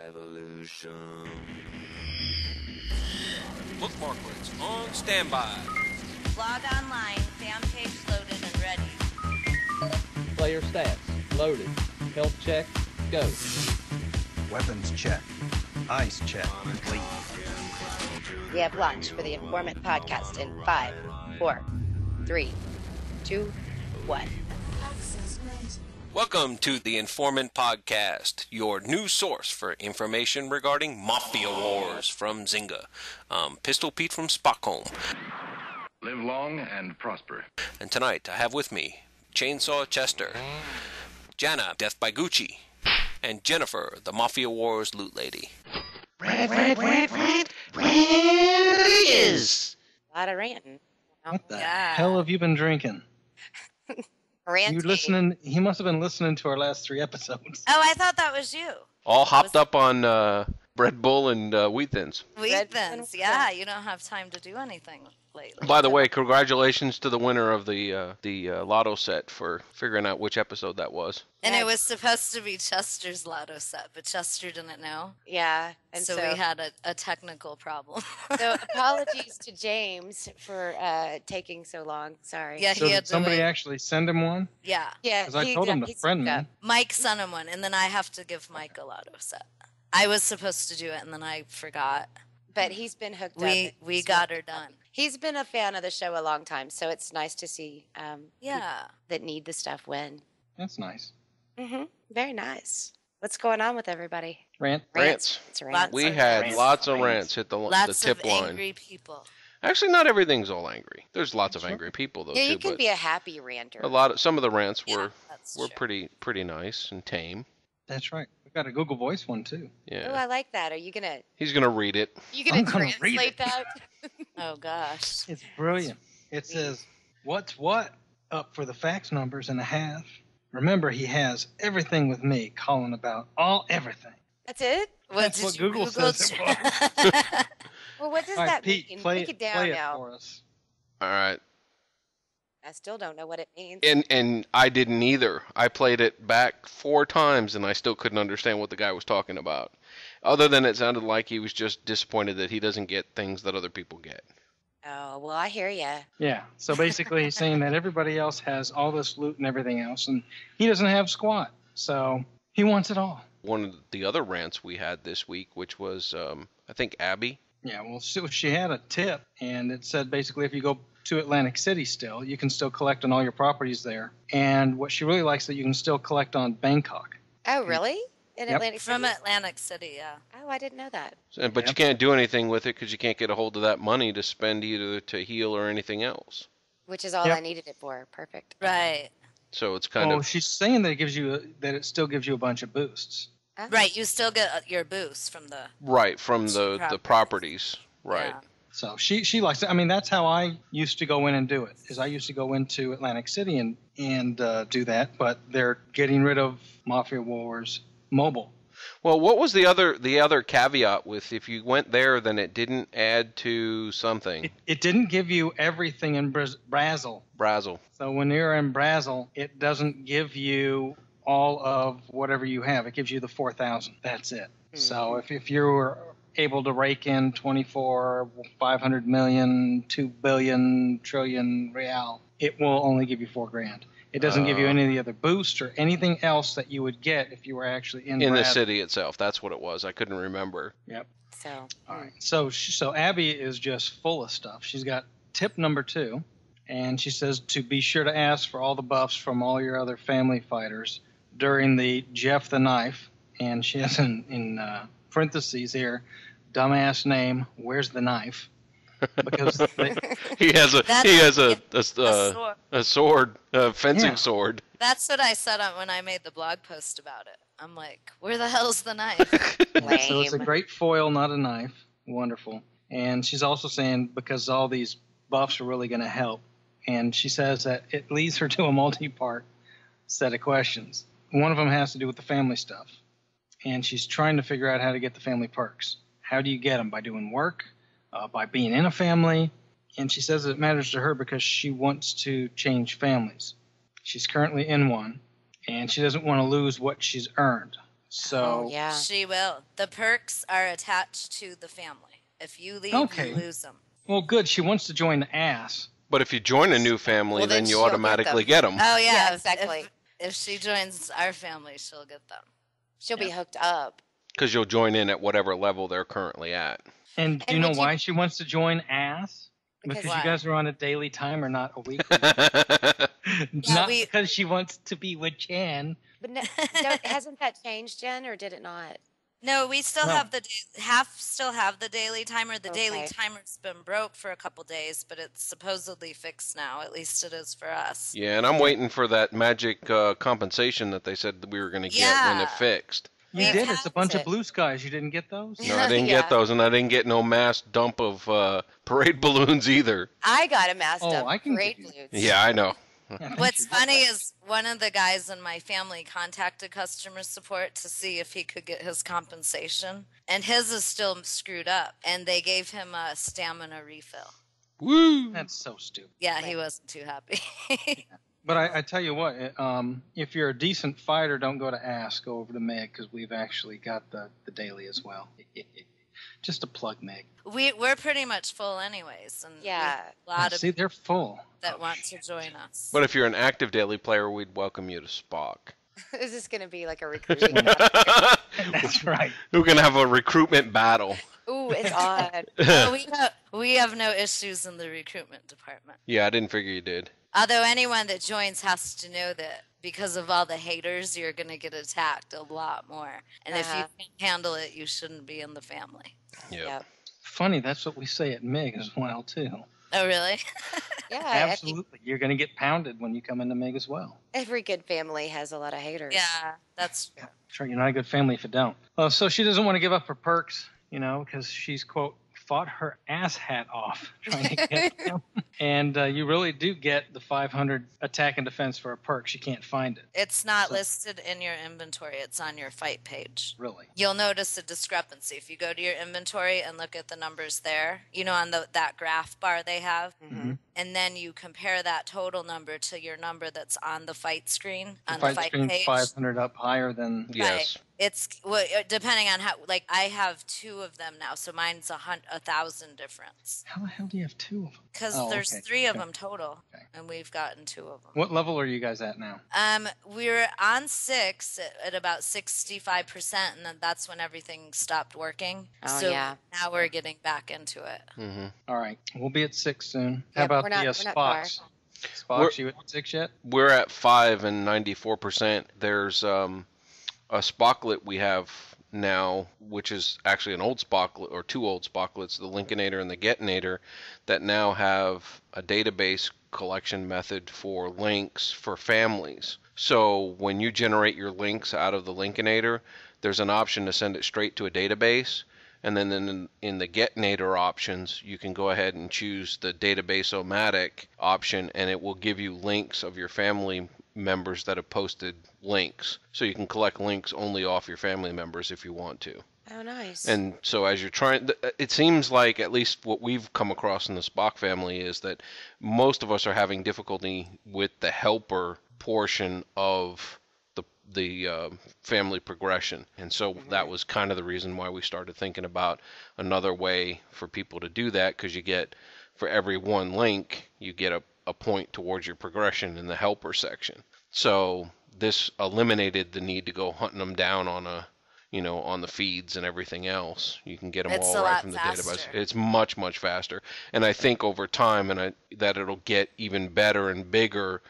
Revolution. Bookmarklets on standby. Log online, fan page loaded and ready. Player stats, loaded. Health check, go. Weapons check. Eyes check. Complete. We have launched for the Informant podcast in 5, 4, 3, 2, 1. Welcome to the Informant Podcast, your new source for information regarding Mafia wars from Zynga. Pistol Pete from Stockholm. Live long and prosper. And tonight I have with me Chainsaw Chester, Jana, Death by Gucci, and Jennifer, the Mafia Wars loot lady. Rant is. A lot of ranting. What the hell have you been drinking? Ranting. You listening? He must have been listening to our last 3 episodes. Oh, I thought that was you. All hopped up on Red Bull and Wheat Thins. Wheat Thins, yeah. You don't have time to do anything lately. By the way, congratulations to the winner of the lotto set for figuring out which episode that was. And it was supposed to be Chester's lotto set, but Chester didn't know. Yeah. And so we had a technical problem. So apologies to James for taking so long. Sorry. Yeah, So did somebody actually send him one? Yeah. Yeah. Because I told him to friend me. Mike sent him one, and then I have to give Mike a lotto set. I was supposed to do it, and then I forgot. But he's been hooked up. We got her done. He's been a fan of the show a long time, so it's nice to see people that need the stuff win. That's nice. Mm-hmm. Very nice. What's going on with everybody? Rants. It's rants. We had lots of rants hit the tip line. Lots of angry people. Actually, not everything's all angry. There's lots of angry people though. Yeah, too, you can be a happy ranter. Some of the rants were true. pretty nice and tame. That's right. We got a Google Voice one too. Yeah. Oh, I like that. Are you gonna? He's gonna read it. You gonna I'm gonna read translate it. that? Oh gosh. It's brilliant. It says, "What's what? Up for the fax numbers and a half. Remember, he has everything with me, calling about everything." That's it? That's what Google says it was. Well, what does All right, that Pete, mean? play Break it, it down play now. it for us. All right. I still don't know what it means. And I didn't either. I played it back 4 times and I still couldn't understand what the guy was talking about. Other than it sounded like he was just disappointed that he doesn't get things that other people get. Oh, well, I hear ya. Yeah. So basically, he's saying that everybody else has all this loot and everything else, and he doesn't have squat. So he wants it all. One of the other rants we had this week, which was, I think, Abby. Yeah, well, she had a tip, and it said basically if you go to Atlantic City still, you can still collect on all your properties there. And what she really likes is that you can still collect on Bangkok. Oh, really? In Yep. Atlantic City? From Atlantic City, yeah. Oh, I didn't know that. But you can't do anything with it because you can't get a hold of that money to spend either to heal or anything else. Which is all Yep. I needed it for. Perfect. Right. So it's kind of... she's saying that it still gives you a bunch of boosts. Oh. Right, you still get your boost from the... Right, from the properties. Right. Yeah. So she likes it. I mean, that's how I used to go in and do it. Is I used to go into Atlantic City and do that, but they're getting rid of Mafia Wars Mobile. Well, what was the other caveat with if you went there, then it didn't add to something? It didn't give you everything in Brazil. So when you're in Brazil, it doesn't give you all of whatever you have. It gives you the 4,000. That's it. Mm-hmm. So if you were able to rake in 500 million, 2 billion, trillion real, it will only give you $4,000. It doesn't give you any of the other boosts or anything else that you would get if you were actually in the city itself. That's what it was. I couldn't remember. Yep. So. All right. So Abby is just full of stuff. She's got tip number 2, and she says to be sure to ask for all the buffs from all your other family fighters during the Jeff the Knife, and she has in parentheses here, dumbass name, where's the knife? Because he has a sword, a fencing sword. That's what I said when I made the blog post about it. I'm like, where the hell's the knife? So it's a great foil, not a knife. Wonderful. And she's also saying because all these buffs are really going to help. And she says that it leads her to a multi-part set of questions. One of them has to do with the family stuff. And she's trying to figure out how to get the family perks. How do you get them? By doing work? By being in a family? And she says it matters to her because she wants to change families. She's currently in one, and she doesn't want to lose what she's earned. So yeah. She will. The perks are attached to the family. If you leave, you lose them. Well, good. She wants to join the ass. But if you join a new family, Well, then then you she'll automatically get get them. Oh, yeah. Yeah, exactly. If she joins our family, she'll get them. She'll be hooked up. Because you'll join in at whatever level they're currently at. And do you know why she wants to join ass? Because you guys are on a daily timer, not a weekly. Not because she wants to be with Jen. But no, hasn't that changed, Jen, or did it not? No, we still have the daily timer. The daily Okay. timer's been broke for a couple days, but it's supposedly fixed now. At least it is for us. Yeah, and I'm waiting for that magic compensation that they said that we were going to get when it fixed. You did. It's a bunch of blue skies. You didn't get those? No, I didn't get those, and I didn't get no mass dump of parade balloons either. I got a mass dump I can parade give you- balloons. Yeah, I know. What's funny is one of the guys in my family contacted customer support to see if he could get his compensation, and his is still screwed up, and they gave him a stamina refill. Woo! That's so stupid. Yeah, he wasn't too happy. But I tell you what, if you're a decent fighter, don't go to Ask. Go over to Meg, because we've actually got the daily as well. Just a plug, Meg. We're pretty much full anyways, and Yeah. we have a lot of See, they're full. that want to join us. But if you're an active daily player, we'd welcome you to Spock. Is this going to be like a recruiting? That's right. We're going to have a recruitment battle. Ooh, it's odd. We have no issues in the recruitment department. Yeah, I didn't figure you did. Although anyone that joins has to know that because of all the haters, you're going to get attacked a lot more. And if you can't handle it, you shouldn't be in the family. Yep. Funny, that's what we say at Meg as well, too. Oh, really? Yeah, Absolutely. You're going to get pounded when you come into Meg as well. every good family has a lot of haters. Yeah, that's Yeah, that's right. You're not a good family if you don't. So she doesn't want to give up her perks, because she's, quote, fought her ass hat off trying to get them. And you really do get the 500 attack and defense for a perk. She can't find it. It's not listed in your inventory. It's on your fight page. Really? You'll notice a discrepancy. If you go to your inventory and look at the numbers there, on that graph bar they have, and then you compare that total number to your number that's on the fight screen, on the fight screen's page. 500 up higher than... Yes. Right. It's depending on how. Like I have 2 of them now, so mine's 1,000 difference. How the hell do you have 2 of them? Because there's 3 of them total, and we've gotten 2 of them. What level are you guys at now? We're on 6 at about 65%, and then that's when everything stopped working. Oh, so yeah. now we're getting back into it. Mm-hmm. All right. We'll be at 6 soon. How Yep, about we're not- the we're not far. Spocks? Spocks, you at 6 yet? We're at 5 and 94%. There's a Spocklet we have now, which is actually an old Spocklet, or 2 old Spocklets, the Lincolnator and the Getinator, that now have a database collection method for links for families. So when you generate your links out of the Lincolnator, there's an option to send it straight to a database. And then in the Getinator options, you can go ahead and choose the database-o-matic option, and it will give you links of your family members that have posted links. So you can collect links only off your family members if you want to. Oh, nice. And so as you're trying, it seems like, at least what we've come across in the Spock family, is that most of us are having difficulty with the helper portion of the family progression. And so that was kind of the reason why we started thinking about another way for people to do that, because you get, for every 1 link, you get a point towards your progression in the helper section. So this eliminated the need to go hunting them down on on the feeds and everything else. You can get them It's all a right lot from the faster. database. It's much, much faster. And I think over time, that it'll get even better and bigger,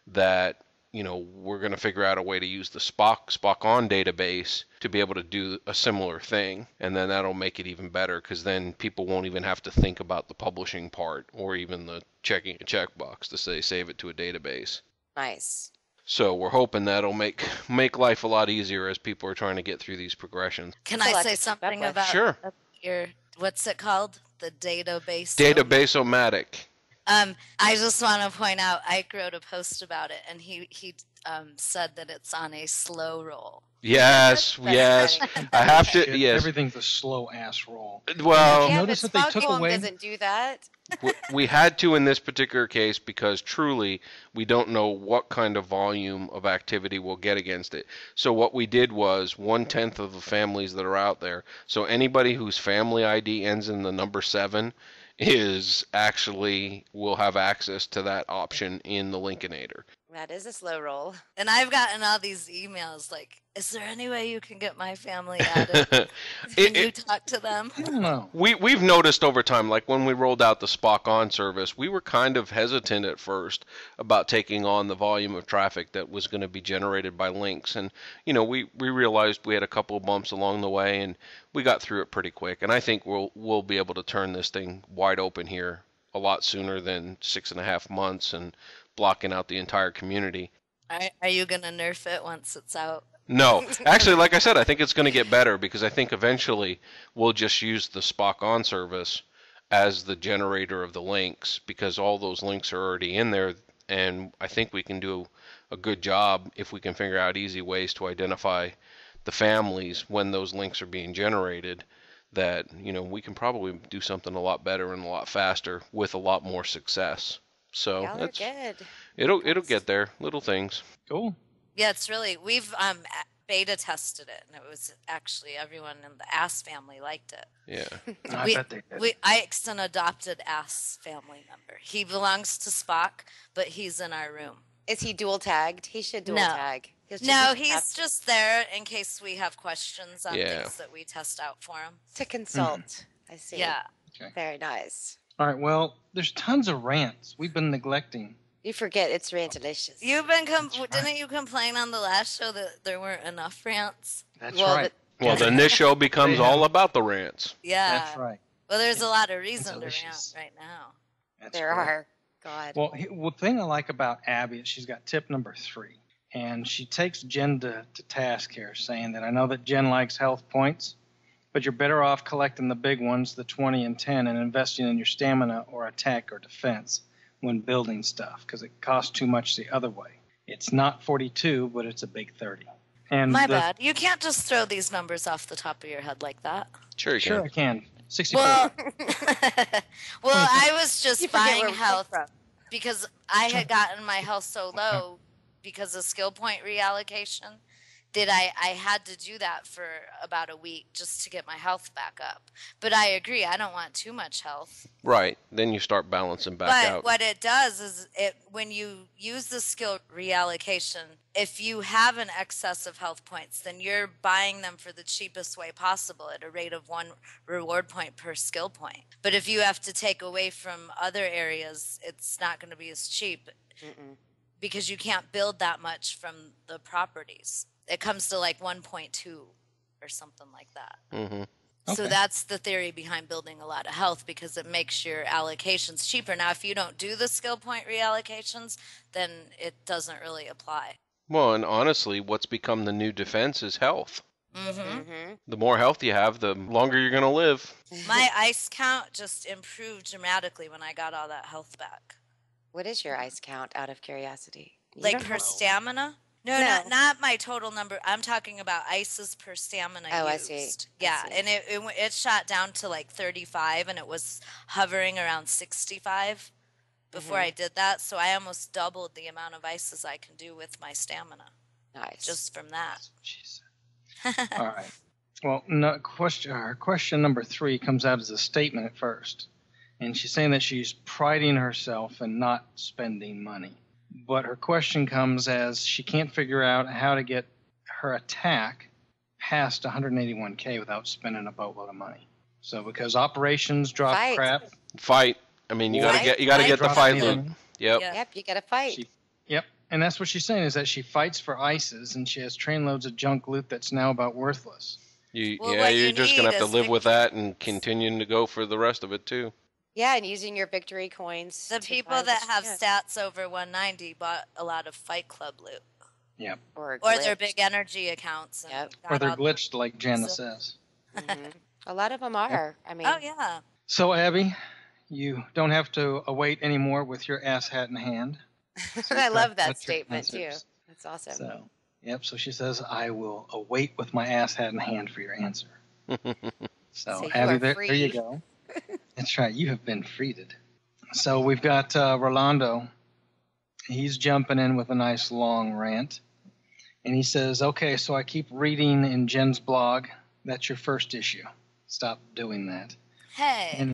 that we're going to figure out a way to use the Spock on database to be able to do a similar thing. And then that'll make it even better, because then people won't even have to think about the publishing part, or even the checking a checkbox to say save it to a database. Nice. So we're hoping that'll make life a lot easier as people are trying to get through these progressions. Can That's a I lot say to keep up something with. about Sure. your, what's it called? The database? Database-o-matic. I just want to point out, Ike wrote a post about it, and he said that it's on a slow roll. Yes, yes. I have to. Yes. Everything's a slow ass roll. Well, Yeah, notice but that they took Spockholm away. doesn't do that. we had to in this particular case because truly we don't know what kind of volume of activity we'll get against it. So what we did was 1/10 of the families that are out there. So anybody whose family ID ends in the number 7 is actually will have access to that option in the Lincolnator. That is a slow roll. And I've gotten all these emails like, is there any way you can get my family added? Can you talk to them? No. We've noticed over time, like when we rolled out the Spock On service, we were kind of hesitant at first about taking on the volume of traffic that was going to be generated by links. And, we realized we had a couple of bumps along the way, and we got through it pretty quick. And I think we'll be able to turn this thing wide open here a lot sooner than 6.5 months and blocking out the entire community. Are you going to nerf it once it's out? No. Actually, like I said, I think it's going to get better because I think eventually we'll just use the Spock On service as the generator of the links because all those links are already in there, and I think we can do a good job if we can figure out easy ways to identify the families when those links are being generated, that, we can probably do something a lot better and a lot faster with a lot more success. So Y'all are good. It'll get there. Little things. Cool. Yeah, it's really, we've beta tested it, and it was actually everyone in the Ass family liked it. Yeah. I bet they did. Ike's an adopted Ass family member. He belongs to Spock, but he's in our room. Is he dual tagged? He should dual tag. He's just there in case we have questions on Yeah. things that we test out for him. To consult. I see. Yeah. Okay. Very nice. All right. Well, there's tons of rants we've been neglecting. You forget it's RANT-A-LICIOUS. You've been didn't you complain on the last show that there weren't enough rants? That's Well, right. Well, then this show becomes all about the rants. Yeah. That's right. Well, there's a lot of reason to rant delicious. right now. That's There right. are. God. Well, the thing I like about Abby is she's got tip number 3. And she takes Jen to task here, saying that I know that Jen likes health points, but you're better off collecting the big ones, the 20 and 10, and investing in your stamina or attack or defense when building stuff, because it costs too much the other way. It's not 42, but it's a big 30. And My bad. You can't just throw these numbers off the top of your head like that. Sure you Sure, can. I can. 64. Well, I was just You forget where buying we come health from. because I had gotten my health so low because of skill point reallocation that I had to do that for about a week just to get my health back up. But I agree, I don't want too much health. Right. Then you start balancing back But out. what it does is when you use the skill reallocation, if you have an excess of health points, then you're buying them for the cheapest way possible at a rate of 1 reward point per skill point. But if you have to take away from other areas, it's not going to be as cheap because you can't build that much from the properties. It comes to like 1.2 or something like that. Mm-hmm. So that's the theory behind building a lot of health, because it makes your allocations cheaper. Now, if you don't do the skill point reallocations, then it doesn't really apply. Well, and honestly, what's become the new defense is health. Mm-hmm. The more health you have, the longer you're going to live. My ice count just improved dramatically when I got all that health back. What is your ice count, out of curiosity? You Like don't per know. stamina? No, not my total number. I'm talking about ices per stamina Oh, used. I see. Yeah, I see. and it shot down to like 35, and it was hovering around 65 before I did that. So I almost doubled the amount of ices I can do with my stamina Nice. just from that. Jeez. All right. Well, no, question number 3 comes out as a statement at first. And she's saying that she's priding herself in not spending money. But her question comes as she can't figure out how to get her attack past 181K without spending a boatload of money. So because operations drop Fight. crap. Fight. I mean, you got to Fight. get the Drop fight in. loot. Yep. Yeah. Yep, you got to fight. Yep. And that's what she's saying, is that she fights for ICES and she has trainloads of junk loot that's now about worthless. Well, You're what you just going to need have to is live with that and continuing to go for the rest of it, too. Yeah, and using your victory coins. The to people buy that the- have yeah. stats over 190 bought a lot of Fight Club loot. Yep. Or Or their glitched. big energy accounts. And Yep. got Or they're all the- glitched, like Jana So- says. Mhm. A lot of them are. I mean, Oh, yeah. So, Abby, you don't have to await anymore with your ass hat in hand. I love that What's your statement too. answers? That's awesome. So, yep. So she says, I will await with my ass hat in hand for your answer. So, Abby, there you go. That's right. You have been freed. So we've got Rolando. He's jumping in with a nice long rant. And he says, okay, so I keep reading in Jen's blog. That's your first issue. Stop doing that. Hey. And